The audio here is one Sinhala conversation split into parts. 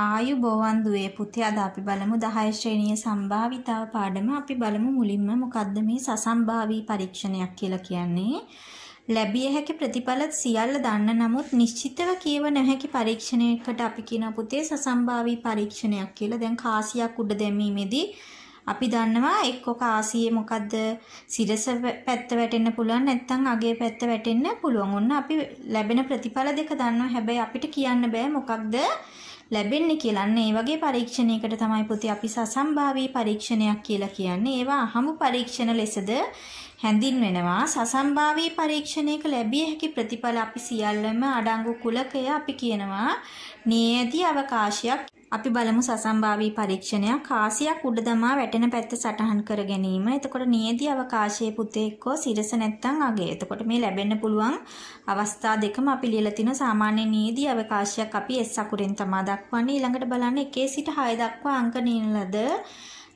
ආයුබෝවන් දුවේ පුතේ අද අපි බලමු 10 ශ්‍රේණියේ සම්භාවිතාව පාඩම. අපි බලමු මුලින්ම මොකද්ද මේ සසම්භාවී පරීක්ෂණයක් කියලා කියන්නේ. ලැබිය හැකි ප්‍රතිඵල සියල්ල දන්න නමුත් නිශ්චිතව කියව නොහැකි පරීක්ෂණයකට අපි කියන පුතේ සසම්භාවී පරීක්ෂණයක් කියලා. දැන් කාසියක් උඩ දැමීමේදී අපි දන්නවා එක්ක කාසියේ මොකද්ද සිරස පැත්ත වැටෙන්න පුළුවන් නැත්නම් අගේ පැත්ත වැටෙන්න පුළුවන්. ඔන්න අපි ලැබෙන ප්‍රතිඵල දෙක දන්නවා. හැබැයි අපිට කියන්න බෑ මොකක්ද ලැබෙන්නේ කියලා. අන්න ඒ වගේ පරීක්ෂණයකට තමයි පුතේ අපි සසම්භාවී පරීක්ෂණයක් කියලා කියන්නේ. ඒවා අහමු පරීක්ෂණ ලෙසද හැඳින්වෙනවා. සසම්භාවී පරීක්ෂණයක ලැබිය හැකි ප්‍රතිඵල අපි සියල්ලම අඩංගු කුලකය අපි කියනවා නියති අවකාශයක්. අපි බලමු සසම්භාවී පරීක්ෂණයක්. කාසියක් උඩ දමා වැටෙන පැත්ත සටහන් කර ගැනීම. එතකොට නියති අවකාශයේ පුතේ එක්කෝ සිරස නැත්තම් අගය. එතකොට මේ ලැබෙන්න පුළුවන් අවස්ථා දෙකම අපි ලියලා තිනවා. සාමාන්‍ය නියති අවකාශයක් අපි S අකුරෙන් තමයි දක්වන්නේ. ඊළඟට බලන්න 1 සිට 6 දක්වා අංක නිලද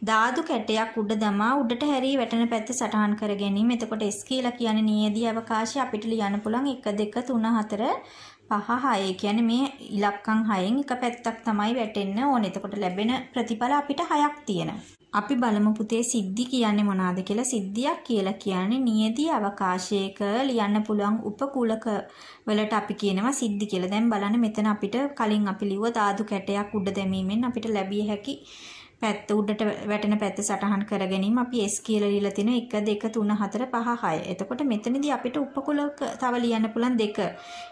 ධාතු කැටයක් උඩ දමා උඩට හැරී වැටෙන පැත්ත සටහන් කර ගැනීම. එතකොට S කියලා කියන්නේ නියති අවකාශය. අපිට ලියන්න පුළුවන් 1 2 3 4 5 6 කියන්නේ මේ ඉලක්කම් 6න් එක පැත්තක් තමයි වැටෙන්න ඕනේ. එතකොට ලැබෙන ප්‍රතිඵල අපිට 6ක් තියෙනවා. අපි බලමු පුතේ සිද්ධි කියන්නේ මොනවාද කියලා. සිද්ධියක් කියලා කියන්නේ නියති අවකාශයක ලියන්න පුළුවන් උපකූලක වලට අපි කියනවා සිද්ධි කියලා. දැන් බලන්න මෙතන අපිට කලින් අපි ලිව්ව ධාතු කැටයක් උඩ දැමීමෙන් අපිට ලැබිය හැකි පැත්ත උඩට වැටෙන පැත්ත සටහන් කර ගැනීම අපි S කියලා ලියලා තිනවා 1 2 3 4 5 6. එතකොට මෙතනදී අපිට උපකුලක තව ලියන්න පුළුවන් 2.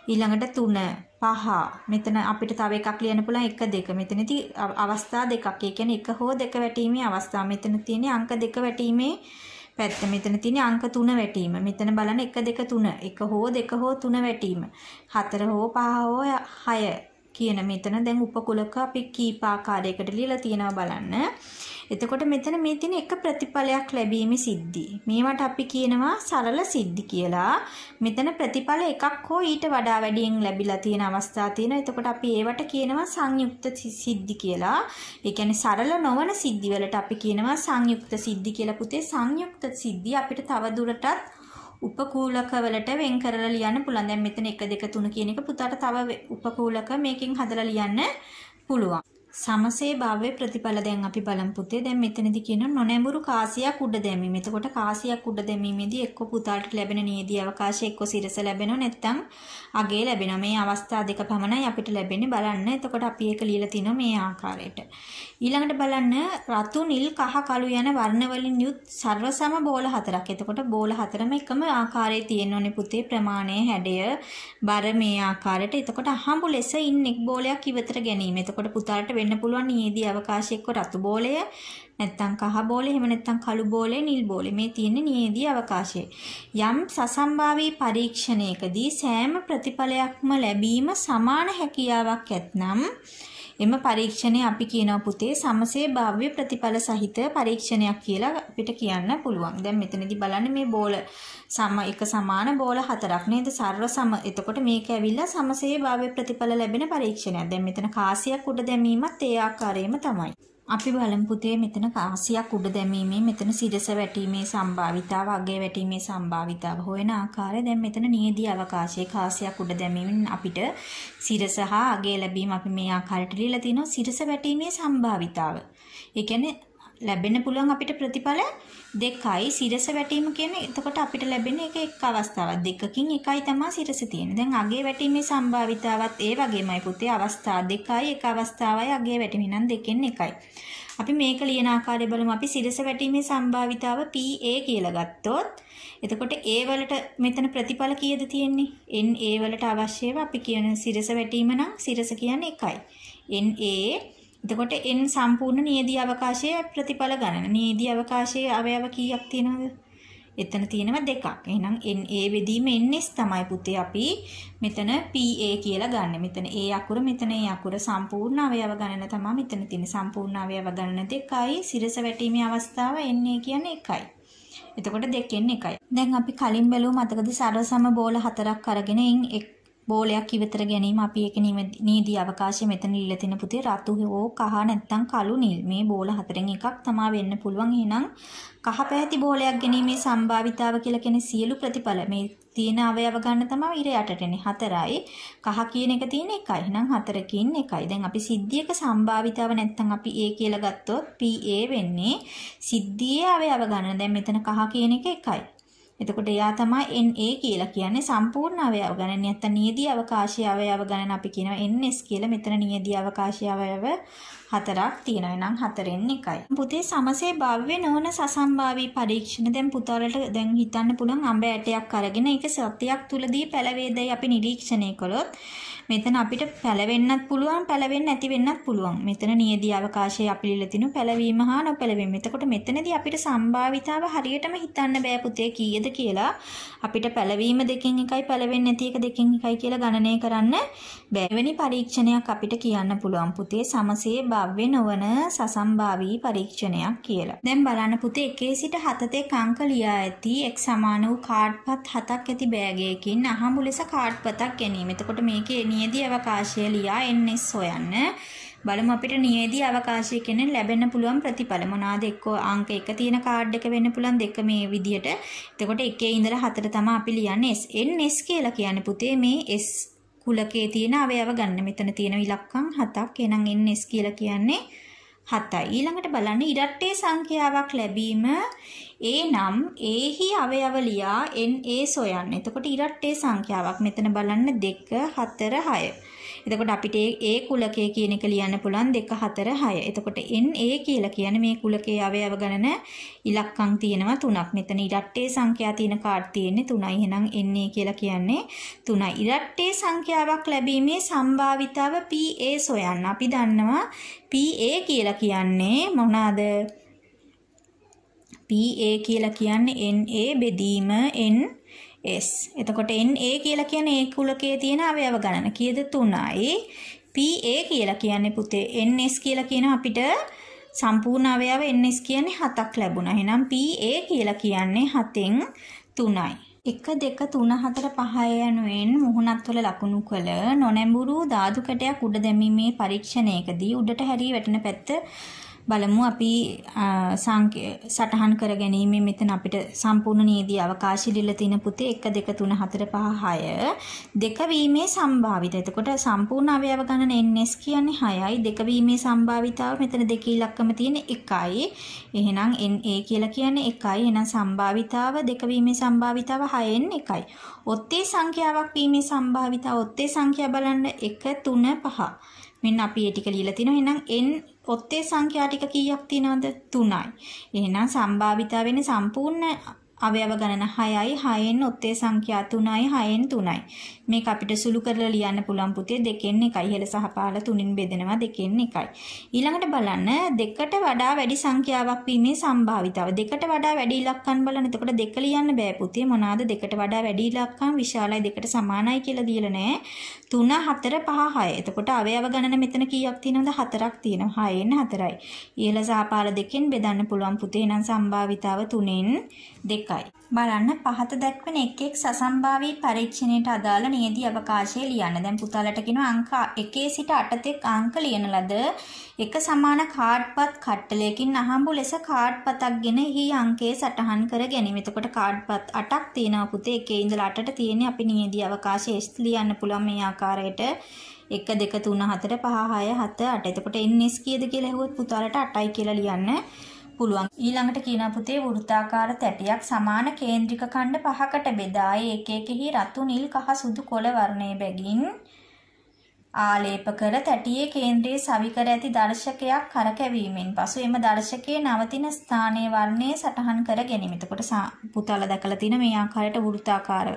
ඊළඟට 3 5. මෙතන අපිට තව එකක් ලියන්න පුළුවන් 1 2. මෙතනදී අවස්ථා දෙකක්. ඒ කියන්නේ 1 හෝ 2 වැටීමේ අවස්ථා. මෙතන තියෙන්නේ අංක 2 වැටීමේ පැත්ත. මෙතන තියෙන්නේ අංක 3 වැටීම. මෙතන බලන්න 1 2 3. 1 හෝ 2 හෝ 3 වැටීම. 4 හෝ 5 හෝ 6. කියන මෙතන දැන් උපකුලක අපි කීප ආකාරයකට ලියලා තියෙනවා බලන්න. එතකොට මෙතන මේ තියෙන එක ප්‍රතිඵලයක් ලැබීමේ සිද්ධි. මේවට අපි කියනවා සරල සිද්ධි කියලා. මෙතන ප්‍රතිඵල එකක් හෝ ඊට වඩා වැඩියෙන් ලැබිලා තියෙන අවස්ථා තියෙනවා. එතකොට අපි ඒවට කියනවා සංයුක්ත සිද්ධි කියලා. ඒ කියන්නේ සරල නොවන සිද්ධි වලට අපි කියනවා සංයුක්ත සිද්ධි කියලා පුතේ. සංයුක්ත සිද්ධි අපිට තව දුරටත් උපකූලක වලට වෙන් කරලා ලියන්න පුළුවන්. දැන් මෙතන 1 2 3 කියන එක පුතාට තව උපකූලක මේකෙන් හදලා ලියන්න පුළුවන්. සමසේ භාවයේ ප්‍රතිඵල දැන් අපි බලමු පුතේ. දැන් මෙතනදී කියන නොනැඹුරු කාසියක් උඩ දැමීම. එතකොට කාසියක් උඩ දැමීමේදී එක්ක පුතාට ලැබෙන නියදී අවකාශය එක්ක සිරස ලැබෙනවා නැත්නම් අගේ ලැබෙනවා. මේ අවස්ථා දෙක පමණයි අපිට ලැබෙන්නේ බලන්න. එතකොට අපි ඒක ලියලා තිනවා මේ ආකාරයට. ඊළඟට බලන්න රතු නිල් කහ කළු යන වර්ණ වලින් යුත් සර්වසම බෝල හතරක්. එතකොට බෝල හතරම එකම ආකාරයේ තියෙන්න ඕනේ පුතේ. ප්‍රමාණය හැඩය බර මේ ආකාරයට. එතකොට අහඹු ලෙස ඉන්න එක් බෝලයක් ඉවතට ගැනීම. එතකොට පුතාට වෙන්න පුළුවන් නියදී අවකාශය එක්ක රතු බෝලය නැත්තම් කහ බෝලේ එහෙම නැත්තම් කළු බෝලේ නිල් බෝලේ මේ තියෙන්නේ නියදී අවකාශය. යම් සසම්භාවී පරීක්ෂණයකදී සෑම ප්‍රතිඵලයක්ම ලැබීම සමාන හැකියාවක් ඇතනම් එම පරීක්ෂණය අපි කියනවා පුතේ සමසේ භාව්‍ය ප්‍රතිඵල සහිත පරීක්ෂණයක් කියලා අපිට කියන්න පුළුවන්. දැන් මෙතනදී බලන්න මේ බෝල එක සමාන බෝල හතරක් නේද සර්ව සම. එතකොට මේක ඇවිල්ලා සමසේ භාව්‍ය ප්‍රතිඵල ලැබෙන පරීක්ෂණයක්. දැන් මෙතන කාසියක් උඩ දැමීමත් ඒ ආකාරයෙන්ම තමයි. අපි බලමු පුතේ මෙතන කාසියක් උඩ දැමීමේ මෙතන සිරස වැටීමේ සම්භාවිතාව අගේ වැටීමේ සම්භාවිතාව හොයන ආකාරය. දැන් මෙතන නියදී අවකාශයේ කාසියක් උඩ දැමීමෙන් අපිට සිරස හා අගේ ලැබීම අපි මේ ආකාරයට ලියලා තිනවා. සිරස වැටීමේ සම්භාවිතාව. ඒ කියන්නේ ලැබෙන්න පුළුවන් අපිට ප්‍රතිඵල දෙකයි. සිරස වැටීම කියන්නේ එතකොට අපිට ලැබෙන එක එක් අවස්ථාවක්. දෙකකින් එකයි තමයි සිරස තියෙන්නේ. දැන් අගේ වැටීමේ සම්භාවිතාවත් ඒ වගේමයි පුතේ. අවස්ථා දෙකයි එක අවස්ථාවයි අගේ වැටීම නම් දෙකෙන් එකයි. අපි මේක ලියන ආකාරය බලමු. අපි සිරස වැටීමේ සම්භාවිතාව PA කියලා ගත්තොත් එතකොට A වලට මෙතන ප්‍රතිඵල කීයද තියෙන්නේ? NA වලට අවශ්‍යව අපි කියන සිරස වැටීම නම් සිරස කියන්නේ එකයි. NA එතකොට n සම්පූර්ණ නියදී අවකාශයේ ප්‍රතිඵල ගණන. නියදී අවකාශයේ අවයව කීයක් තියෙනවද? එතන තියෙනවා දෙකක්. එහෙනම් NA වෙදීම ns තමයි පුතේ අපි මෙතන PA කියලා ගන්න. මෙතන A අකුර මෙතන A අකුර සම්පූර්ණ අවයව ගණන තමයි මෙතන තියෙන්නේ. සම්පූර්ණ අවයව ගණන දෙකයි. සිරස වැටීමේ අවස්ථාව NA කියන්නේ එකයි. එතකොට දෙකෙන් එකයි. දැන් අපි කලින් බැලුව මතකද සරසම බෝල හතරක් අරගෙන බෝලයක් ඉවතර ගැනීම අපි ඒක නීදී අවකාශය මෙතන ඉල්ල තින පුතේ රතු හෝ කහ නැත්නම් කළු නිල් මේ බෝල හතරෙන් එකක් තමයි වෙන්න පුළුවන්. එහෙනම් කහ පැහැති බෝලයක් ගැනීමේ සම්භාවිතාව කියලා කියන්නේ සියලු ප්‍රතිඵල මේ තියෙන අවයව ගන්න තමයි ඉර යටට එන්නේ 4යි. කහ කියන එක තියෙන 1යි. එහෙනම් 4කින් 1යි. දැන් අපි සිද්ධියක සම්භාවිතාව නැත්නම් අපි A කියලා ගත්තොත් PA වෙන්නේ සිද්ධියේ අවයව ගන්න. දැන් මෙතන කහ කියන එක 1යි. එතකොට එයා තමයි NA කියලා කියන්නේ සම්පූර්ණ අවයව ගණන. නැත්නම් නියදී අවකාශීය අවයව ගණන අපි කියනවා NS කියලා. මෙතන නියදී අවකාශීය අවයව 4ක් තියෙනවා. නම් 4න් 1යි. පුතේ සමසේ භාව්‍ය නොවන සසම්භාවී පරීක්ෂණ දැන් පුතාලට දැන් හිතන්න පුළුවන් අඹ ඇටයක් අරගෙන ඒක සත්‍යයක් තුලදී පැලවේදයි අපි නිරීක්ෂණය කළොත් මෙතන අපිට පැලවෙන්නත් පුළුවන් පැලවෙන්නේ නැති වෙන්නත් පුළුවන්. මෙතන නියදී අවකාශයේ අපි ලියලා තිනු පැලවීම හා නොපැලවීම. එතකොට මෙතනදී අපිට සම්භාවිතාව හරියටම හිතන්න බෑ පුතේ කීයද කියලා. අපිට පැලවීම දෙකෙන් එකයි පැලවෙන්නේ නැති එක දෙකෙන් එකයි කියලා ගණනය කරන්න බෑ. වෙනි පරීක්ෂණයක් අපිට කියන්න පුළුවන් පුතේ සමසේ භාව්‍ය නොවන සසම්භාවී පරීක්ෂණයක් කියලා. දැන් බලන්න පුතේ 1 සිට 7 තෙක් අංක ලියා ඇති x සමාන වූ කාඩ්පත් 7ක් ඇති බෑගයකින් අහඹු ලෙස කාඩ්පතක් ගැනීම. එතකොට මේකේ නියදී අවකාශය ලියා NS හොයන්න. බලමු අපිට නියදී අවකාශය කියන්නේ ලැබෙන්න පුළුවන් ප්‍රතිඵල මොනවාද? එක්ක අංක 1 තියෙන කාඩ් එක වෙන්න පුළුවන් දෙක මේ විදිහට. එතකොට 1 ඉඳලා 4 තමයි අපි ලියන්නේ S. NS කියලා කියන්නේ පුතේ මේ S කුලකයේ තියෙන අවයව ගන්න. මෙතන තියෙන ඉලක්කම් 7ක්. එහෙනම් NS කියලා කියන්නේ 7යි. ඊළඟට බලන්න ඉරට්ටේ සංඛ්‍යාවක් ලැබීම A නම් Aහි අවයව ලියා NA සොයන්න. එතකොට ඉරට්ටේ සංඛ්‍යාවක් මෙතන බලන්න 2 4 6. එතකොට අපිට A කුලකයේ කියන එක ලියන්න පුළුවන් 2 4 6. එතකොට NA කියලා කියන්නේ මේ කුලකයේ අවයව ගණන ඉලක්කම් තියෙනවා 3ක්. මෙතන ඉරට්ටේ සංඛ්‍යා තියෙන කාඩ් තියෙන්නේ 3යි. එහෙනම් NA කියලා කියන්නේ 3යි. ඉරට්ටේ සංඛ්‍යාවක් ලැබීමේ සම්භාවිතාව PA සොයන්න. අපි දන්නවා PA කියලා කියන්නේ මොනවාද? PA කියලා කියන්නේ NA බෙදීම NS. එතකොට NA කියලා කියන්නේ ඒ කුලකයේ තියෙන අවයව ගණන. කීයද? 3යි. PA කියලා කියන්නේ පුතේ NS කියලා කියන අපිට සම්පූර්ණ අවයව NS කියන්නේ 7ක් ලැබුණා. එහෙනම් PA කියලා කියන්නේ 7න් 3යි. 1 2 3 4 5 යනුවෙන් මුහුණත්වල ලකුණු කළ නොනැඹුරු ධාතු කැටයක් උඩ දැමීමේ පරීක්ෂණයකදී උඩට හැරී වැටෙන පැත්ත බලමු අපි සටහන් කර ගැනීම මෙතන අපිට සම්පූර්ණ නියදී අවකාශය දීලා තියෙන පුතේ 1 2 3 4 5 6 දෙක වීමේ සම්භාවිතය. එතකොට සම්පූර්ණ අවයව ගණන NS කියන්නේ 6යි. දෙක වීමේ සම්භාවිතාව මෙතන දෙකේ ඉලක්කම තියෙන 1යි. එහෙනම් NA කියලා කියන්නේ 1යි. එහෙනම් සම්භාවිතාව දෙක වීමේ සම්භාවිතාව 6න් 1යි. ඔත්තේ සංඛ්‍යාවක් වීමේ සම්භාවිතාව ඔත්තේ සංඛ්‍යා බලන්න 1 3 5. මෙන්න අපි ඒ ටික ලියලා තිනවා. එහෙනම් n ඔත්තේ සංඛ්‍යා ටික කීයක් තියෙනවද? 3යි. එහෙනම් සම්භාවිතාව වෙන්නේ සම්පූර්ණ අවයව ගණන 6යි. 6න් ඔත්තේ සංඛ්‍යා 3යි. 6න් 3යි. මේක අපිට සුළු කරලා ලියන්න පුළුවන් පුතේ 2න් 1යි. ඉහළ සහ පහළ 3න් බෙදෙනවා 2න් 1යි. ඊළඟට බලන්න දෙකට වඩා වැඩි සංඛ්‍යාවක් වීමේ සම්භාවිතාව. දෙකට වඩා වැඩි ඉලක්කම් බලන්න. එතකොට දෙක ලියන්න බෑ පුතේ. මොනවාද දෙකට වඩා වැඩි ඉලක්කම්? විශාලයි දෙකට සමානයි කියලා දීලා නැහැ. 3 4 5 6. එතකොට අවයව ගණන මෙතන කීයක් තියෙනවද? 4ක් තියෙනවා. 6න් 4යි. ඉහළ සහ පහළ දෙකෙන් බෙදන්න පුළුවන් පුතේ. එහෙනම් සම්භාවිතාව 3න් 2යි. බලන්න පහත දැක්වෙන එක් සසම්භාවී පරීක්ෂණයට අදාළ නියදී අවකාශය ලියන්න. දැන් පුතාලට කියනවා අංක 1 සිට 8 තෙක් අංක ලියන ලද එක සමාන කාඩ්පත් කට්ටලයකින් අහඹු ලෙස කාඩ්පතක් ගෙන එහි අංකයේ සටහන් කර ගැනීම. එතකොට කාඩ්පත් 8ක් තියෙනවා පුතේ. 1 ඉඳලා 8ට තියෙන්නේ අපි නියදී අවකාශය S ලියන්න පුළුවන් මේ ආකාරයට 1 2 3 4 5 6 7 8. එතකොට NS කීයද කියලා ඇහුවොත් පුතාලට 8යි කියලා ලියන්න පුළුවන්. ඊළඟට කියනවා පුතේ වෘත්තාකාර තැටියක් සමාන කේන්ද්‍රික ඛණ්ඩ 5කට බෙදා එක එකෙහි රතු නිල් කහ සුදු කොළ වර්ණයේ බැගින් ආලේප කර තැටියේ කේන්ද්‍රයේ සවි කර ඇති දර්ශකයක් කරකැවීමෙන් පසු එම දර්ශකයේ නවතින ස්ථානයේ වර්ණයේ සටහන් කර ගැනීම. එතකොට පුතාලා දැකලා තියෙන මේ ආකාරයට වෘත්තාකාර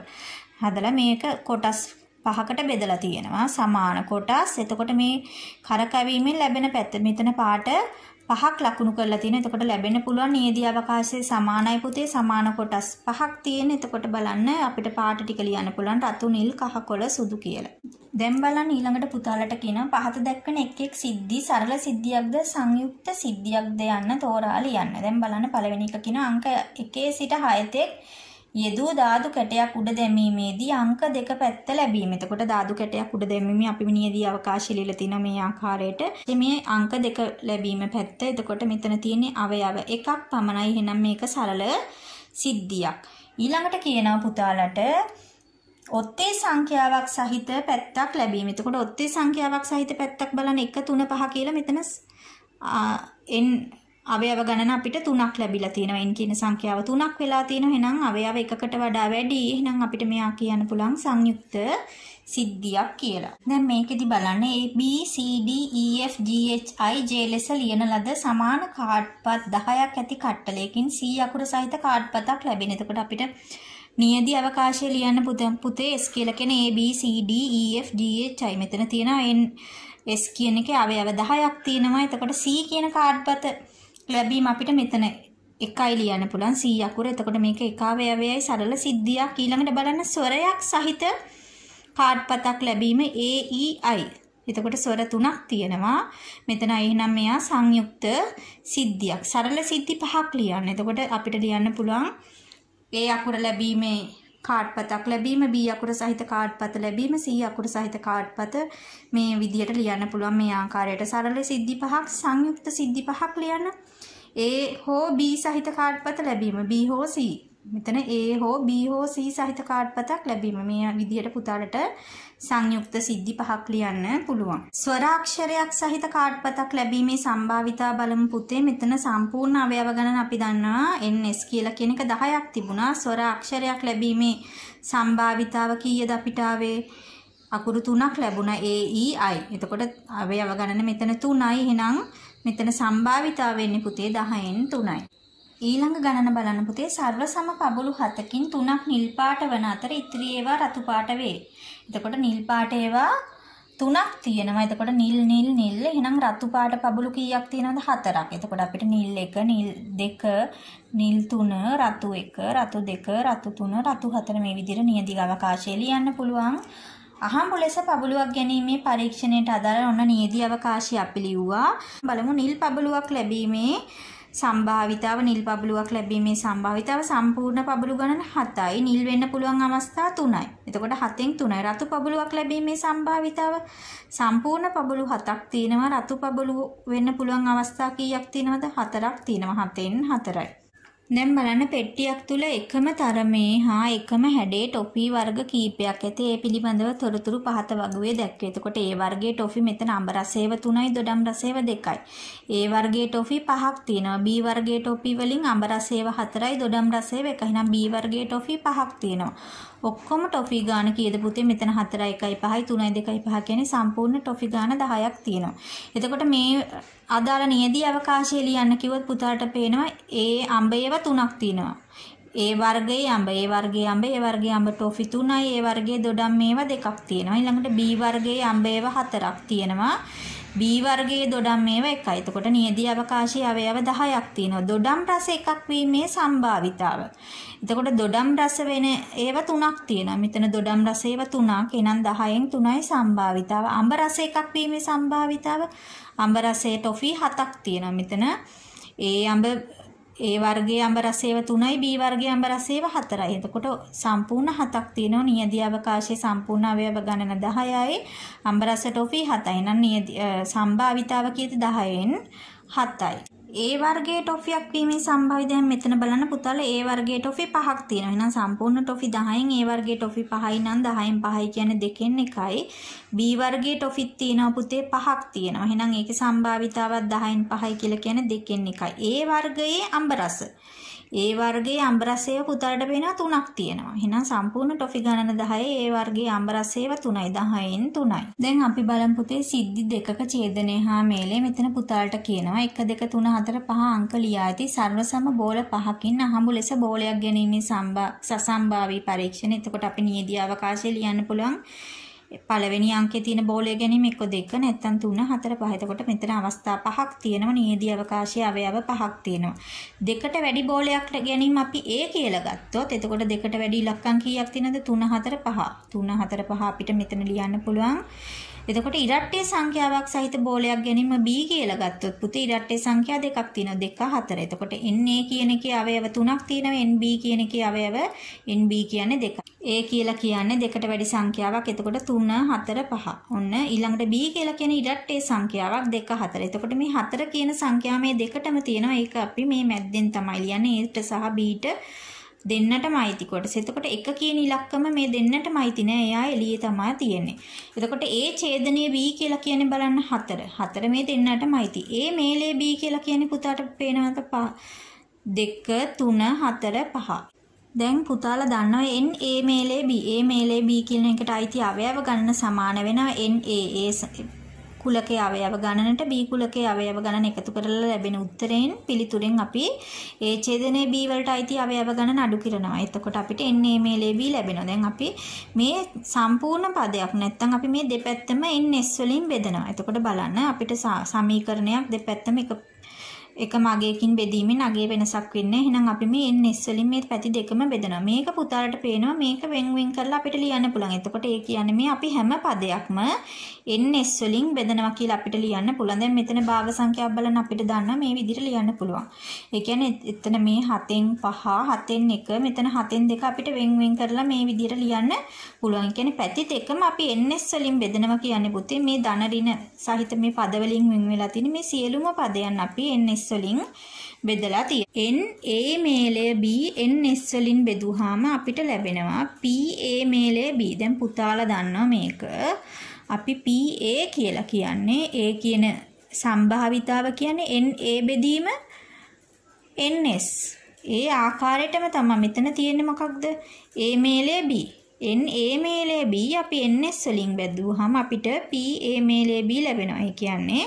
හදලා මේක කොටස් 5කට බෙදලා තියෙනවා. සමාන කොටස්. එතකොට මේ කරකැවීමෙන් ලැබෙන පැත්ත මෙතන පාට 5ක් ලකුණු කරලා තියෙනවා. එතකොට ලැබෙන්න පුළුවන් නියදී අවකාශයේ සමානයි පුතේ. සමාන කොටස් 5ක් තියෙන. එතකොට බලන්න අපිට පාට ටික ලියන්න පුළුවන් රතු නිල් කහ කොළ සුදු කියලා. දැන් බලන්න ඊළඟට පුතාලට කියනවා පහත දැක්වෙන එක් එක් සිද්ධි සරල සිද්ධියක්ද සංයුක්ත සිද්ධියක්ද යන්න තෝරා ලියන්න. දැන් බලන්න පළවෙනි එක කියනවා අංක 1 සිට 6 තෙක් යෙදූ ධාතු කැටයක් උඩ දැමීමේදී අංක 2 පැත්ත ලැබීම. එතකොට ධාතු කැටයක් උඩ දැමීමේ අපි නියදී අවකාශය ලියලා තිනවා මේ ආකාරයට. මේ අංක 2 ලැබීම පැත්ත. එතකොට මෙතන තියෙන්නේ අවයව එකක් පමණයි. එහෙනම් මේක සරල සිද්ධියක්. ඊළඟට කියනවා පුතාලට ඔත්තේ සංඛ්‍යාවක් සහිත පැත්තක් ලැබීම. එතකොට ඔත්තේ සංඛ්‍යාවක් සහිත පැත්තක් බලන්න 1 3 5 කියලා මෙතන අවයව ගණන අපිට 3ක් ලැබිලා තියෙනවා. n කියන සංඛ්‍යාව 3ක් වෙලා තියෙනවා. එහෙනම් අවයව එකකට වඩා වැඩි. එහෙනම් අපිට මෙයා කියන්න පුළුවන් සංයුක්ත සිද්ධියක් කියලා. දැන් මේකෙදි බලන්න A B C D E F G H I J ලෙස ලියන ලද සමාන කාඩ්පත් 10ක් ඇති කට්ටලයකින් C අකුර සහිත කාඩ්පතක් ලැබෙන. එතකොට අපිට නියදී අවකාශය ලියන්න පුතේ S කියලා කියන A B C D E F G H I මෙතන තියෙනවා n S කියන එකේ අවයව 10ක් තියෙනවා. එතකොට C කියන කාඩ්පත ලැබීම අපිට මෙතන එකයි ලියන්න පුළුවන් C අකුර. එතකොට මේක එක අවයවයයි සරල සිද්ධියක්. ඊළඟට බලන්න ස්වරයක් සහිත කාඩ්පතක් ලැබීම A E I. එතකොට ස්වර 3ක් තියෙනවා. මෙතන එහෙනම් මෙයා සංයුක්ත සිද්ධියක්. සරල සිද්ධි 5ක් ලියන්න. එතකොට අපිට ලියන්න පුළුවන් A අකුර ලැබීමේ කාඩ්පතක් ලැබීම, B අකුර සහිත කාඩ්පත ලැබීම, C අකුර සහිත කාඩ්පත මේ විදියට ලියන්න පුළුවන් මේ ආකාරයට. සරල සිද්ධි 5ක් සංයුක්ත සිද්ධි 5ක් ලියන්න. A හෝ B සහිත කාඩ්පත ලැබීම, B හෝ C. මෙතන A හෝ B හෝ C සහිත කාඩ්පතක් ලැබීම. මේ විදියට පුතාලට සංයුක්ත සිද්ධි 5ක් ලියන්න පුළුවන්. ස්වරාක්ෂරයක් සහිත කාඩ්පතක් ලැබීමේ සම්භාවිතා බලමු පුතේ. මෙතන සම්පූර්ණ අවයව ගණන අපි දන්නවා NS කියලා කියන එක 10ක් තිබුණා. ස්වරාක්ෂරයක් ලැබීමේ සම්භාවිතාව කීයද අපිට ආවේ? අකුරු 3ක් ලැබුණා A E I. එතකොට අවයව ගණන මෙතන 3යි. එහෙනම් මෙතන සම්භාවිතාව වෙන්නේ පුතේ 10න් 3යි. ඊළඟ ගණන බලන්න පුතේ. සර්ව සම පබළු 7කින් 3ක් නිල් පාට වන අතර ඉතිරි ඒවා රතු පාට වේ. එතකොට නිල් පාට ඒවා 3ක් තියෙනවා. එතකොට නිල් නිල් නිල්. එහෙනම් රතු පාට පබළු කීයක් තියෙනවද? 4ක්. එතකොට අපිට නිල් 1, නිල් 2, නිල් 3, රතු 1, රතු 2, රතු 3, රතු 4 මේ විදිහට නියදිග අවකාශය ලියන්න පුළුවන්. අහඹු ලෙස පබළුවක් ගැනීමේ පරීක්ෂණයට අදාළ ඔන්න නියදී අවකාශය අපි ලිව්වා. බලමු නිල් පබළුවක් ලැබීමේ සම්භාවිතාව. නිල් පබළුවක් ලැබීමේ සම්භාවිතාව සම්පූර්ණ පබළු ගණන 7යි. නිල් වෙන්න පුළුවන් අවස්ථා 3යි. එතකොට 7න් 3යි. රතු පබළුවක් ලැබීමේ සම්භාවිතාව සම්පූර්ණ පබළු 7ක් තියෙනවා. රතු පබළු වෙන්න පුළුවන් අවස්ථා කීයක් තියෙනවද? 4ක් තියෙනවා. 7න් 4යි. දැන් බලන්න පෙට්ටියක් තුල එකම තරමේ හා එකම හැඩේ ටොෆි වර්ග කීපයක් ඇති. ඒ පිළිබඳව තොරතුරු පහත වගුවේ දැක්වේ. එතකොට A වර්ගයේ ටොෆි මෙතන අඹ රසේව 3යි, දොඩම් රසේව 2යි. A වර්ගයේ ටොෆි 5ක් තියෙනවා. B වර්ගයේ ටොෆි වලින් අඹ රසේව 4යි, දොඩම් රසේව 1යි. එහෙනම් B වර්ගයේ ටොෆි 5ක් තියෙනවා. ඔක්කොම ටොෆි ගාන කීයද පුතේ? මෙතන 4යි 1යි 5යි 3යි 2යි 5 කියන්නේ සම්පූර්ණ ටොෆි ගාන 10ක් තියෙනවා. එතකොට මේ අදාළ නියදී අවකාශය ලියන්න කිව්වොත් පුතාට පේනවා අඹ ඒවා 3ක් තියෙනවා. A වර්ගයේ අඹ, A වර්ගයේ අඹ, A වර්ගයේ අඹ ටොෆි 3යි, A වර්ගයේ දොඩම් මේවා 2ක් තියෙනවා. ඊළඟට B වර්ගයේ අඹ ඒවා 4ක් තියෙනවා. B වර්ගයේ දොඩම් මේවා 1යි. එතකොට නියදී අවකාශයේ අවයව 10ක් තියෙනවා. දොඩම් රස එකක් වීමේ සම්භාවිතාව. එතකොට දොඩම් රස වෙන ඒවා 3ක් තියෙනවා. මෙතන දොඩම් රස ඒවා 3ක්. එහෙනම් 10න් 3යි සම්භාවිතාව. අඹ රස එකක් වීමේ සම්භාවිතාව අඹ රසයේ ටොෆි 7ක් තියෙනවා. මෙතන A වර්ගයේ අඹ රසේව 3යි, B වර්ගයේ අඹ රසේව 4යි. එතකොට සම්පූර්ණ 7ක් තියෙනවා. නියදී අවකාශයේ සම්පූර්ණ අවයව ගණන 10යි. අඹ රස ටොෆි 7යි. නම් නියදී සම්භාවිතාව කීයද? 10න් 7යි. A වර්ගයේ ටොෆියක් වීමේ සම්භාවිතය මෙතන බලන්න පුතාලා A වර්ගයේ ටොෆි 5ක් තියෙනවා. එහෙනම් සම්පූර්ණ ටොෆි 10න් A වර්ගයේ ටොෆි 5යි නම් 10න් 5යි කියන්නේ 2න් 1යි. B වර්ගයේ ටොෆිත් තියෙනවා පුතේ 5ක් තියෙනවා. එහෙනම් ඒකේ සම්භාවිතාවක් 10න් 5යි කියලා කියන්නේ 2න් 1යි. A වර්ගයේ අඹ රස. A වර්ගයේ අඹ රසේව පුතාලට පේනවා 3ක් තියෙනවා. එහෙනම් සම්පූර්ණ ටොෆි ගණන 10යි. A වර්ගයේ අඹ රසේව 3යි. 10න් 3යි. දැන් අපි බලමු පුතේ සිද්ධි දෙකක ඡේදනය හා මේලය. මෙතන පුතාලට කියනවා 1 2 3 4 5 අංක ලියා ඇති සර්ව සම බෝල 5කින් අහඹු ලෙස බෝලයක් ගැනීමේ සසම්භාවී පරීක්ෂණ. එතකොට අපි නියදී අවකාශය ලියන්න පුළුවන්. පළවෙනි අංකයේ තියෙන බෝලය ගැනීම 1 2 නැත්නම් 3 4 5. එතකොට මෙතන අවස්ථා 5ක් තියෙනවා. නියදී අවකාශයේ අවයව 5ක් තියෙනවා. දෙකට වැඩි බෝලයක් ගැනීම අපි A කියලා ගත්තොත් එතකොට දෙකට වැඩි ඉලක්කම් කීයක් තියෙනවද? 3 4 5. 3 4 5 අපිට මෙතන ලියන්න පුළුවන්. එතකොට ඉරට්ටේ සංඛ්‍යාවක් සහිත බෝලයක් ගැනීම B කියලා ගත්තොත් පුතේ ඉරට්ටේ සංඛ්‍යා දෙකක් තියෙනවා 2 4. එතකොට NA කියන එකේ අවයව 3ක් තියෙනවා NB කියන එකේ අවයව NB කියන්නේ 2. A කියලා කියන්නේ දෙකට වැඩි සංඛ්‍යාවක්. එතකොට 3 4 5. ඔන්න ඊළඟට B කියලා කියන්නේ ඉරට්ටේ සංඛ්‍යාවක් 2 4. එතකොට මේ 4 කියන සංඛ්‍යාව මේ දෙකටම තියෙනවා. ඒක අපි මේ මැද්දෙන් තමයි ලියන්නේ A ට සහ B ට දෙන්නටම අයිති කොටස. එතකොට එක කියන ඉලක්කම මේ දෙන්නටම අයිති නෑ. එයා එළියේ තමයි තියෙන්නේ. එතකොට A ඡේදනීය B කියලා කියන්නේ බලන්න 4. 4 මේ දෙන්නටම අයිති. A මේලේ B කියලා කියන්නේ පුතාට පේනවද 2 3 4 5. දැන් පුතාලා දන්නවා N A මේලේ B. A මේලේ B කියන එකට අයිති අවයව ගණන සමාන වෙනවා N A කුලකයේ අවයව ගණනට B කුලකයේ අවයව ගණන එකතු කරලා ලැබෙන උත්තරයෙන් පිළිතුරෙන් අපි A ඡේදනයේ B වලට අයිති අවයව ගණන අඩු කරනවා. එතකොට අපිට NA මේලේ B ලැබෙනවා. දැන් අපි මේ සම්පූර්ණ පදයක් නැත්තම් අපි මේ දෙපැත්තම NS වලින් බෙදනවා. එතකොට බලන්න අපිට සමීකරණයක් දෙපැත්තම එක මගයකින් බෙදීමෙන් අගයේ වෙනසක් වෙන්නේ. එහෙනම් අපි මේ NS වලින් මේ පැති දෙකම බෙදනවා. මේක පුතාලට පේනවා මේක වෙන් වෙන් කරලා අපිට ලියන්න පුළුවන්. එතකොට ඒ කියන්නේ මේ අපි හැම පදයක්ම NS වලින් බෙදනවා කියලා අපිට ලියන්න පුළුවන්. දැන් මෙතන භාග සංඛ්‍යාව බලන්න අපිට දන්නා මේ විදිහට ලියන්න පුළුවන්. ඒ කියන්නේ එතන මේ 7න් 5 7න් 1 මෙතන 7න් 2 අපිට වෙන් වෙන් කරලා මේ විදිහට ලියන්න පුළුවන්. ඒ කියන්නේ පැති දෙකම අපි NS වලින් බෙදනවා කියන්නේ පුතේ මේ ධන ඍණ සහිත මේ පද වලින් වෙන් වෙලා තියෙන මේ සියලුම පදයන් අපි NS වලින් බෙදලා තියෙනවා. N A මේලය B NS වලින් බෙදුවාම අපිට ලැබෙනවා P A මේලය B. දැන් පුතාලා දන්නවා මේක. අපි P A කියලා කියන්නේ A කියන සම්භාවිතාව කියන්නේ N A බෙදීම NS. ඒ ආකාරයටම තමයි මෙතන තියෙන්නේ මොකක්ද? A මේලය B. N A මේලය B අපි NS වලින් බෙදුවාම අපිට P A මේලය B ලැබෙනවා. ඒ කියන්නේ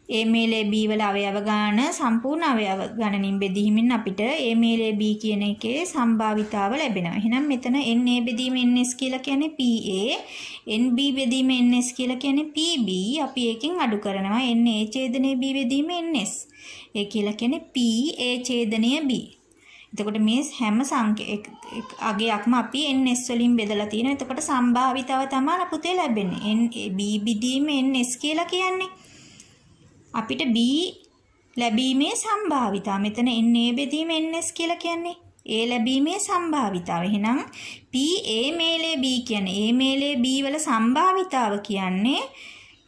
A මේලේ B වල අවයව ගාන සම්පූර්ණ අවයව ගණනින් බෙදීමෙන් අපිට A මේලේ B කියන එකේ සම්භාවිතාව ලැබෙනවා. එහෙනම් මෙතන NA බෙදීම NS කියලා කියන්නේ PA, NB බෙදීම NS කියලා කියන්නේ PB. අපි ඒකෙන් අඩු කරනවා NA ඡේදනයේ B බෙදීම NS. ඒ කියලා කියන්නේ PA ඡේදනයේ B. එතකොට මේ හැම අගයක්ම අපි NS වලින් බෙදලා තියෙනවා. එතකොට සම්භාවිතාව තමයි පුතේ ලැබෙන්නේ. NA B බෙදීම NS කියලා කියන්නේ අපිට B ලැබීමේ සම්භාවිතාව. මෙතන NA බෙදීම NS කියලා කියන්නේ A ලැබීමේ සම්භාවිතාව. එහෙනම් P A මේලේ B කියන්නේ A මේලේ B වල සම්භාවිතාව කියන්නේ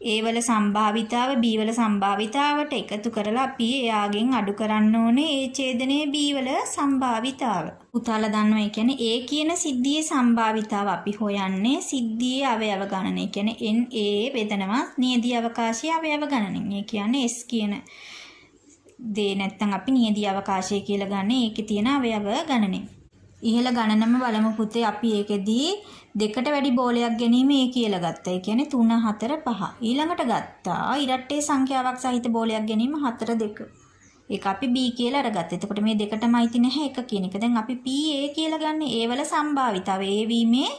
A වල සම්භාවිතාව B වල සම්භාවිතාවට එකතු කරලා අපි එයාගෙන් අඩු කරන්න ඕනේ A ඡේදනයේ B වල සම්භාවිතාව. පුතාලා දන්නවා ඒ කියන්නේ A කියන සිද්ධියේ සම්භාවිතාව අපි හොයන්නේ සිද්ධියේ අවයව ගණන. ඒ කියන්නේ NA බෙදනවා නියදී අවකාශයේ අවයව ගණනින්. ඒ කියන්නේ S කියන දේ නැත්තම් අපි නියදී අවකාශය කියලා ගන්න ඒකේ තියෙන අවයව ගණනෙන්. ඉහළ ගණනම බලමු පුතේ අපි ඒකෙදී දෙකට වැඩි බෝලයක් ගැනීම A කියලා ගත්තා. ඒ කියන්නේ 3 4 5. ඊළඟට ගත්තා ඉරට්ටේ සංඛ්‍යාවක් සහිත බෝලයක් ගැනීම 4 2. ඒක අපි B කියලා අරගත්තා. එතකොට මේ දෙකටම අයිති නැහැ එක කියන එක. දැන් අපි PA කියලා ගන්න A වල සම්භාවිතාව. A වීමේ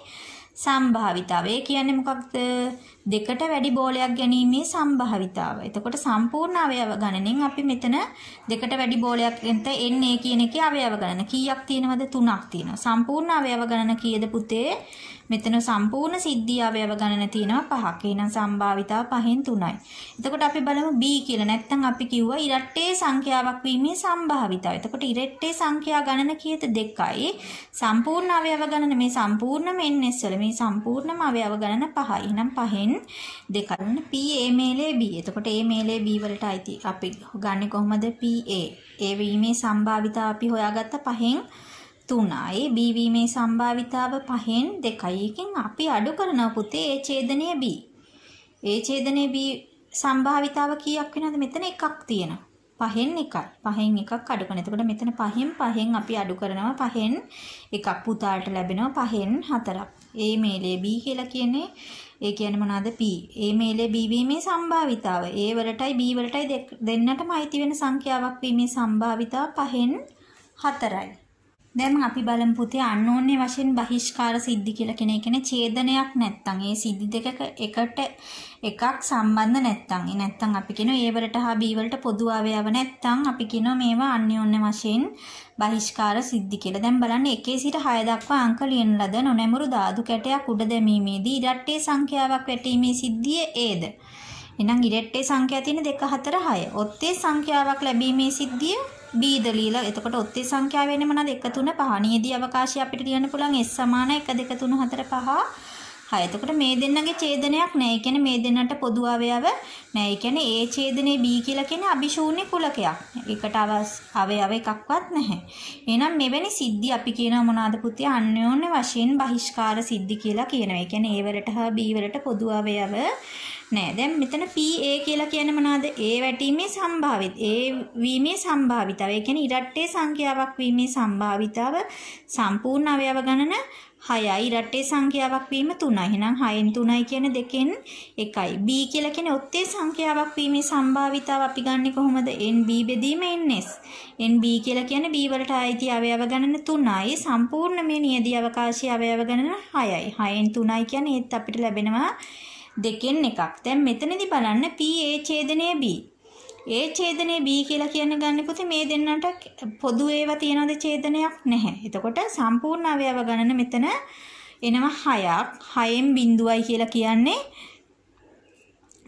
සම්භාවිතාව. ඒ කියන්නේ මොකක්ද? දෙකට වැඩි බෝලයක් ගැනීමේ සම්භාවිතාව. එතකොට සම්පූර්ණ අවයව ගණනෙන් අපි මෙතන දෙකට වැඩි බෝලයක් නැත්නම් NA කියන එකේ අවයව ගණන කීයක් තියෙනවද? 3ක් තියෙනවා. සම්පූර්ණ අවයව ගණන කීයද පුතේ? මෙතන සම්පූර්ණ සිද්ධිය අවයව ගණන තියෙනවා 5ක්. එහෙනම් සම්භාවිතාව 5න් 3යි. එතකොට අපි බලමු B කියලා. නැත්නම් අපි කිව්වා ඉරට්ටේ සංඛ්‍යාවක් වීමේ සම්භාවිතාව. එතකොට ඉරට්ටේ සංඛ්‍යා ගණන කීයද? 2යි. සම්පූර්ණ අවයව ගණන මේ සම්පූර්ණම NS වල මේ සම්පූර්ණම අවයව ගණන 5යි. එහෙනම් 5න් 2යි. P A මේලේ B. එතකොට A මේලේ B වලට අයිති. අපි ගන්නෙ කොහොමද? PA. A වීමේ සම්භාවිතාව අපි හොයාගත්ත 5න් 3යි. B වීමේ සම්භාවිතාව 5න් 2යි. එකෙන් අපි අඩු කරනවා පුතේ A ඡේදනයේ B. A ඡේදනයේ B සම්භාවිතාව කීයක් වෙනවද? මෙතන එකක් තියෙනවා. 5න් 1යි. 5න් එකක් අඩු කරනවා. එතකොට මෙතන 5න් අපි අඩු කරනවා 5න් එකක් පුතාලට ලැබෙනවා 5න් 4ක්. A මේලේ B කියලා කියන්නේ ඒ කියන්නේ මොනවාද? P. A මේලේ B වීමේ සම්භාවිතාව. A වලටයි B වලටයි දෙන්නටම අයිති වෙන සංඛ්‍යාවක් වීමේ සම්භාවිතාව 5න් 4යි. දැන් අපි බලමු පුතේ අන්‍යෝන්‍ය වශයෙන් බහිෂ්කාර සිද්ධි කියලා කියන එකනේ ඡේදනයක් නැත්තම් ඒ සිද්ධි දෙකක එකට එකක් සම්බන්ධ නැත්තම් ඒ නැත්තම් අපි කියනවා A වලට හා B වලට පොදු අවයව නැත්තම් අපි කියනවා මේවා අන්‍යෝන්‍ය වශයෙන් බහිෂ්කාර සිද්ධි කියලා. දැන් බලන්න 1 සිට 6 දක්වා අංක ලියන ලද නොනැමුරු ධාතු කැටයක් උඩ දැමීමේදී ඉරට්ටේ සංඛ්‍යාවක් වැටීමේ සිද්ධිය Aද. එහෙනම් ඉරට්ටේ සංඛ්‍යා තියෙන 2 4 6. ඔත්තේ සංඛ්‍යාවක් ලැබීමේ සිද්ධිය B ද ලියලා. එතකොට ඔත්තේ සංඛ්‍යාව වෙන්නේ මොනවාද? 1 3 5. නියදී අවකාශය අපිට ලියන්න පුළුවන් S සමාන 1 2 3 4 5 6. එතකොට මේ දෙන්නගේ ඡේදනයක් නැහැ. ඒ කියන්නේ මේ දෙන්නට පොදු අවයව නැහැ. ඒ කියන්නේ A ඡේදනයේ B කියලා කියන්නේ අභිශූන්‍ය කුලකයක්. ඒකට අවයව එකක්වත් නැහැ. එහෙනම් මෙවැනි සිද්ධි අපි කියනවා මොනවාද පුතේ? අන්‍යෝන්‍ය වශයෙන් බහිෂ්කාර සිද්ධි කියලා කියනවා. ඒ කියන්නේ A වලට හා B වලට පොදු අවයව නෑ. දැන් මෙතන PA කියලා කියන්නේ මොනවාද? A වැටීමේ සම්භාවිත. A වීමේ සම්භාවිතාව. ඒ කියන්නේ ඉරට්ටේ සංඛ්‍යාවක් වීමේ සම්භාවිතාව සම්පූර්ණ අවයව ගණන 6යි. ඉරට්ටේ සංඛ්‍යාවක් වීම 3යි. එහෙනම් 6න් 3යි කියන්නේ 2න් 1යි. B කියලා කියන්නේ ඔත්තේ සංඛ්‍යාවක් වීමේ සම්භාවිතාව අපි ගන්නෙ කොහොමද? NB බෙදීම NS. NB කියලා කියන්නේ B වලට ආйти අවයව ගණන 3යි. සම්පූර්ණ මේ නියදී අවකාශයේ අවයව ගණන 6යි. 6න් 3යි කියන්නේ ඒත් අපිට ලැබෙනවා 2න් 1ක්. දැන් මෙතනදී බලන්න PA ඡේදනයේ B. A ඡේදනයේ B කියලා කියන්නේ ගන්න පුතේ මේ දෙන්නට පොදු ඒවා තියනවාද? ඡේදනයක් නැහැ. එතකොට සම්පූර්ණ අවයව ගණන මෙතන එනවා 6ක්. 6න් බිඳුවයි කියලා කියන්නේ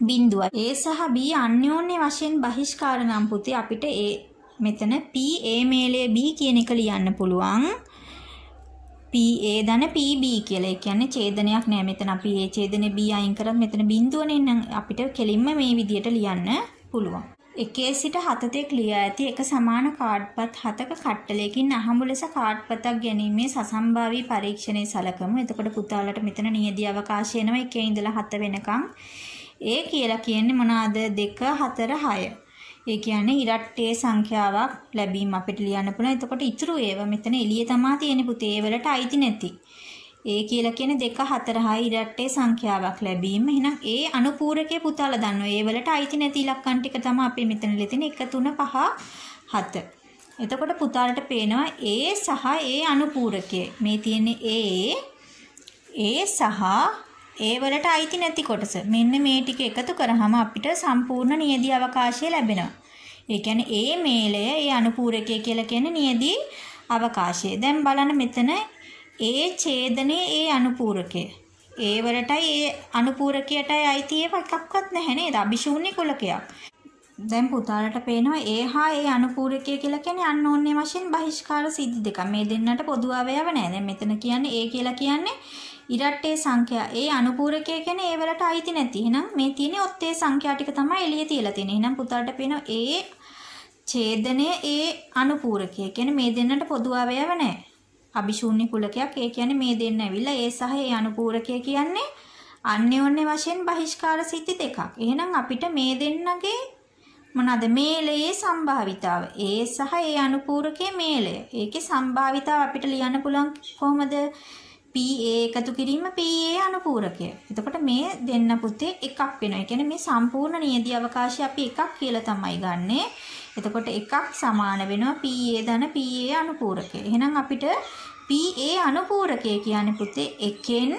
බිඳුවයි. A සහ B අන්‍යෝන්‍ය වශයෙන් බහිෂ්කාර නම් පුතේ අපිට මෙතන PA මේලයේ B කියන එක ලියන්න පුළුවන්. PA ධන PB කියලා. ඒ කියන්නේ ඡේදනයක් නෑ. මෙතන අපි A ඡේදනේ B අයින් කරලා මෙතන බිඳුවනේ නම් අපිට කෙලින්ම මේ විදියට ලියන්න පුළුවන්. 1 සිට 7 තෙක් ලියා ඇති එක සමාන කාඩ්පත් 7ක කට්ටලයකින් අහඹු ලෙස කාඩ්පතක් ගැනීමේ සසම්භාවී පරීක්ෂණය සලකමු. එතකොට පුතාලට මෙතන නියදී අවකාශය එනවා 1 ඉඳලා 7 වෙනකම්. A කියලා කියන්නේ මොනවාද? 2 4 6. ඒ කියන්නේ ඉරට්ටේ සංඛ්‍යාවක් ලැබීම අපිට ලියන්න පුළුවන්. එතකොට ඉතුරු ඒවා මෙතන එළියේ තමා තියෙන්නේ පුතේ. ඒ වලට අයිති නැති. ඒ කියලා කියන්නේ 2 4 6 ඉරට්ටේ සංඛ්‍යාවක් ලැබීම. එහෙනම් ඒ අනුපූරකයේ පුතාලා දන්නවා. ඒ වලට අයිති නැති ඉලක්කම් ටික තමයි අපි මෙතන ලියන්නේ 1 3 5 7. එතකොට පුතාලට පේනවා A සහ A අනුපූරකයේ. මේ තියෙන්නේ A සහ A වලට අයිති නැති කොටස. මෙන්න මේ ටික එකතු කරාම අපිට සම්පූර්ණ නියදී අවකාශය ලැබෙනවා. ඒ කියන්නේ A මේලය A අනුපූරකය කියලා කියන්නේ නියදී අවකාශය. දැන් බලන්න මෙතන A ඡේදනයේ A අනුපූරකය. A වලටයි A අනුපූරකයටයි අයිති ඒවා එකක්වත් නැහැ නේද? අභිශූන්‍ය කුලකයක්. දැන් පුතාලට පේනවා A හා A අනුපූරකය කියලා කියන්නේ අන්‍යෝන්‍ය වශයෙන් බහිෂ්කාර සිද්ධි දෙකක්. මේ දෙන්නට පොදු අවයව නැහැ. දැන් මෙතන කියන්නේ A කියලා කියන්නේ ඉරට්ටේ සංඛ්‍යා. A අනුපූරකය කියන්නේ A වලට අයිති නැති. එහෙනම් මේ තියෙන්නේ ඔත්තේ සංඛ්‍යා ටික තමයි එළියේ තියලා තියෙන්නේ. එහෙනම් පුතාලට පේනවා A ඡේදනයේ A අනුපූරකය. කියන්නේ මේ දෙන්නට පොදු අවයව නැහැ. අභිශූන්‍ය කුලකයක්. ඒ කියන්නේ මේ දෙන්න ඇවිල්ලා A සහ A අනුපූරකය කියන්නේ අන්‍යෝන්‍ය වශයෙන් බහිෂ්කාර සිද්ධි දෙකක්. එහෙනම් අපිට මේ දෙන්නගේ මොනවාද මේලයේ සම්භාවිතාව? A සහ A අනුපූරකයේ මේලය. ඒකේ සම්භාවිතාව අපිට ලියන්න පුළුවන් කොහොමද? PA එකතු කිරීම PA අනුපූරකය. එතකොට මේ දෙන්න පුතේ එකක් වෙනවා. ඒ කියන්නේ මේ සම්පූර්ණ නියදී අවකාශය අපි එකක් කියලා තමයි ගන්නෙ. එතකොට එකක් සමාන වෙනවා PA ධන PA අනුපූරකය. එහෙනම් අපිට PA අනුපූරකය කියන්නේ පුතේ එකෙන්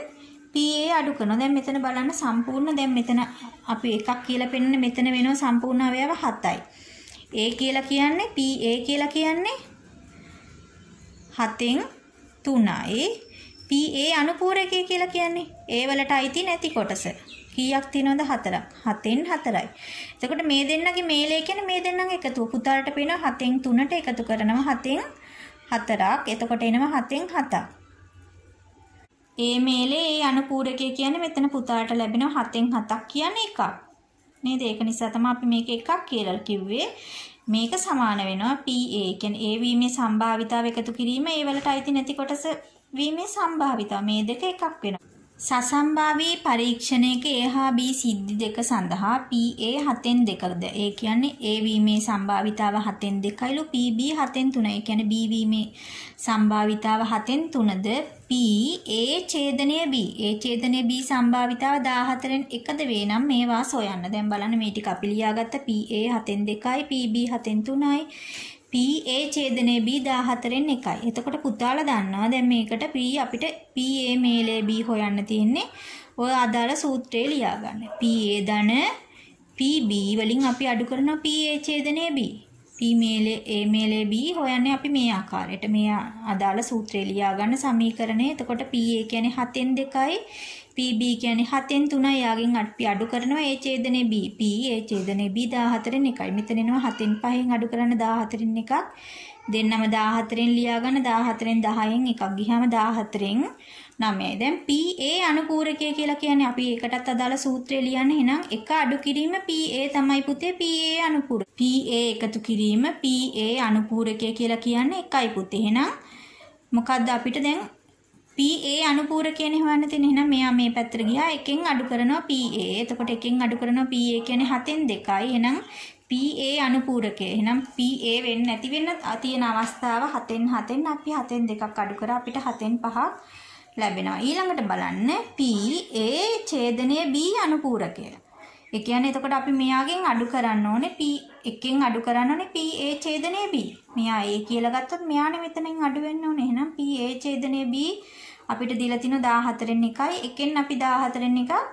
PA අඩු කරනවා. දැන් මෙතන බලන්න සම්පූර්ණ දැන් මෙතන අපි එකක් කියලා පෙන්නන්නේ මෙතන වෙනවා සම්පූර්ණ අවයව 7යි. A කියලා කියන්නේ PA කියලා කියන්නේ 7න් 3යි. PA අනුපූරකය කියලා කියන්නේ A වලට අයිති නැති කොටස. කීයක් තියෙනවද? 4ක්. 7න් 4යි. එතකොට මේ දෙන්නගේ මේලය කියන්නේ මේ දෙන්නගේ එකතුව. පුතාලට පේනවා 7න් 3ට එකතු කරනවා 7න් 4ක්. එතකොට එනවා 7න් 7ක්. A මේලේ A අනුපූරකය කියන්නේ මෙතන පුතාලට ලැබෙනවා 7න් 7ක් කියන්නේ එකක්. නේද? ඒක නිසා තමයි අපි මේක එකක් කියලා කිව්වේ. මේක සමාන වෙනවා PA කියන්නේ A වීමේ සම්භාවිතාව එකතු කිරීම A වලට අයිති නැති කොටස වීමේ සම්භාවිතාව මේ දෙක එකක් වෙනවා. සසම්භාවී පරීක්ෂණයක A හා B සිද්ධි දෙක සඳහා PA 7න් 2ද. ඒ කියන්නේ A වීමේ සම්භාවිතාව 7න් 2යිලු PB 7න් 3යි. ඒ කියන්නේ B වීමේ සම්භාවිතාව 7න් 3ද PA ඡේදනයේ B. A ඡේදනයේ B සම්භාවිතාව 14න් 1ද වේ නම් මේවා සොයන්න. දැන් බලන්න මේ ටික අපි ලියාගත්ත PA 7න් 2යි PB 7න් 3යි PA ඡේදනයේ B 14න් 1යි. එතකොට පුතාලා දන්නවා දැන් මේකට P අපිට PA මේලේ B හොයන්න තියෙන්නේ. ඔය අදාළ සූත්‍රය ලියා ගන්න. PA ධන PB වලින් අපි අඩු කරනවා PA ඡේදනයේ B. P මේලේ A මේලේ B හොයන්නේ අපි මේ ආකාරයට. මේ අදාළ සූත්‍රය ලියා ගන්න සමීකරණය. එතකොට PA කියන්නේ 7න් 2යි. PB කියන්නේ 7න් 3යි. යාගෙන් අපි අඩු කරනවා A ඡේදනයේ B. P A ඡේදනයේ B 14න් 1යි. මෙතන එනවා 7න් 5න් අඩු කරන 14න් 1ක්. දෙන්නම 14න් ලියා ගන්න 14න් 10න් එකක් ගියාම 14න් 9යි. දැන් PA අනුපූරකය කියලා කියන්නේ අපි ඒකටත් අදාළ සූත්‍රය ලියන්නේ. එහෙනම් එක අඩු කිරීම PA තමයි පුතේ PA අනුපූරක. PA එකතු කිරීම PA අනුපූරකය කියලා කියන්නේ එකයි පුතේ. එහෙනම් මොකද්ද අපිට දැන් PA අනුපූරකයනේ හොයන්න තියෙන්නේ. එහෙනම් මෙයා මේ පැත්තට ගියා. එකෙන් අඩු කරනවා PA. එතකොට එකෙන් අඩු කරනවා PA කියන්නේ 7න් 2යි. එහෙනම් PA අනුපූරකය. එහෙනම් PA වෙන්නේ නැති වෙන්න තියෙන අවස්ථාව 7න් 7න් අපි 7න් 2ක් අඩු කරා අපිට 7න් 5ක් ලැබෙනවා. ඊළඟට බලන්න PA ඡේදනයේ B අනුපූරකය. ඒ කියන්නේ එතකොට අපි මෙයාගෙන් අඩු කරන්න ඕනේ P එකෙන් අඩු කරන්න ඕනේ PA ඡේදනයේ B. මෙයා A කියලා ගත්තොත් මෙයානේ මෙතනින් අඩු වෙන්න ඕනේ. එහෙනම් PA ඡේදනයේ B අපිට දීලා තිනවා 14න් 1යි. එකෙන් අපි 14න් 1ක්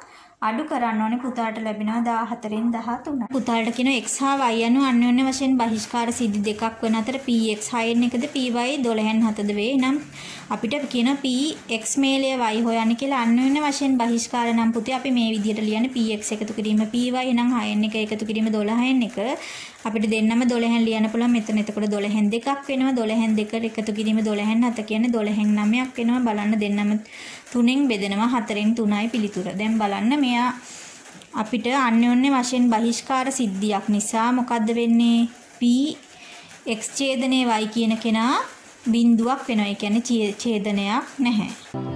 අඩු කරන්න ඕනේ. පුතාට ලැබෙනවා 14න් 13. පුතාට කියන x හා y අනු අන්‍යෝන්‍ය වශයෙන් බහිෂ්කාර සිද්ධි දෙකක් වන අතර px 6න් 1ද py 12න් 7ද වේ. නම් අපිට කියන px මේලය y හොයන්න කියලා අන්‍යෝන්‍ය වශයෙන් බහිෂ්කාර නම් පුතේ අපි මේ විදිහට ලියන්නේ px එකතු කිරීම py නම් 6න් 1 එකතු කිරීම 12න් 1 අපිට දෙන්නම 12න් ලියන්න පුළුවන්. මෙතන එතකොට 12න් 2ක් වෙනවා. 12න් 2 එකතු කිරීම 12න් 7 කියන්නේ 12න් 9ක් වෙනවා. බලන්න දෙන්නම 3න් බෙදෙනවා. 4න් 3යි පිළිතුර. දැන් බලන්න මෙයා අපිට අන්‍යෝන්‍ය වශයෙන් බහිෂ්කාර සිද්ධියක් නිසා මොකද්ද වෙන්නේ? p x ඡේදනයේ y කියන කෙනා බිඳුවක් වෙනවා. ඒ කියන්නේ ඡේදනයක් නැහැ.